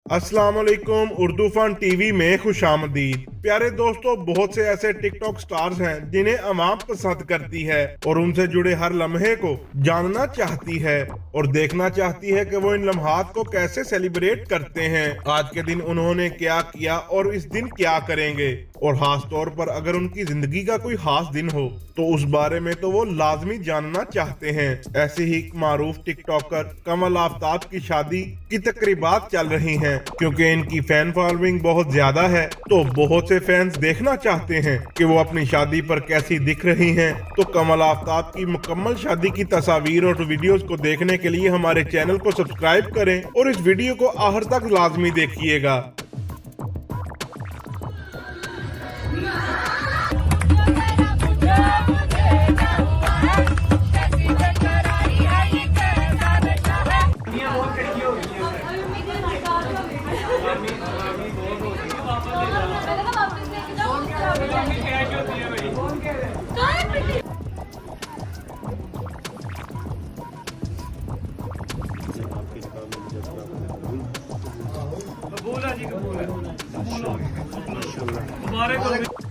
अस्सलाम वालेकुम। Urdu fun TV में खुशामदीद। प्यारे दोस्तों, बहुत से ऐसे टिकटॉक स्टार्स हैं जिन्हें अवाम पसंद करती है और उनसे जुड़े हर लम्हे को जानना चाहती है और देखना चाहती है कि वो इन लम्हात को कैसे सेलिब्रेट करते हैं। आज के दिन उन्होंने क्या किया और इस दिन क्या करेंगे, और खास तौर पर अगर उनकी जिंदगी का कोई खास दिन हो तो उस बारे में तो वो लाजमी जानना चाहते हैं। ऐसे ही एक मारूफ टिकटॉकर कमल आफ्ताब की शादी की तकरीबात चल रही हैं। क्योंकि इनकी फैन फॉलोइंग बहुत ज्यादा है तो बहुत से फैंस देखना चाहते हैं कि वो अपनी शादी पर कैसी दिख रही हैं। तो कमल आफ्ताब की मुकम्मल शादी की तस्वीर और वीडियोस को देखने के लिए हमारे चैनल को सब्सक्राइब करें और इस वीडियो को आखिर तक लाजमी देखिएगा। कबूल है जी, कबूल है। मुबारक हो।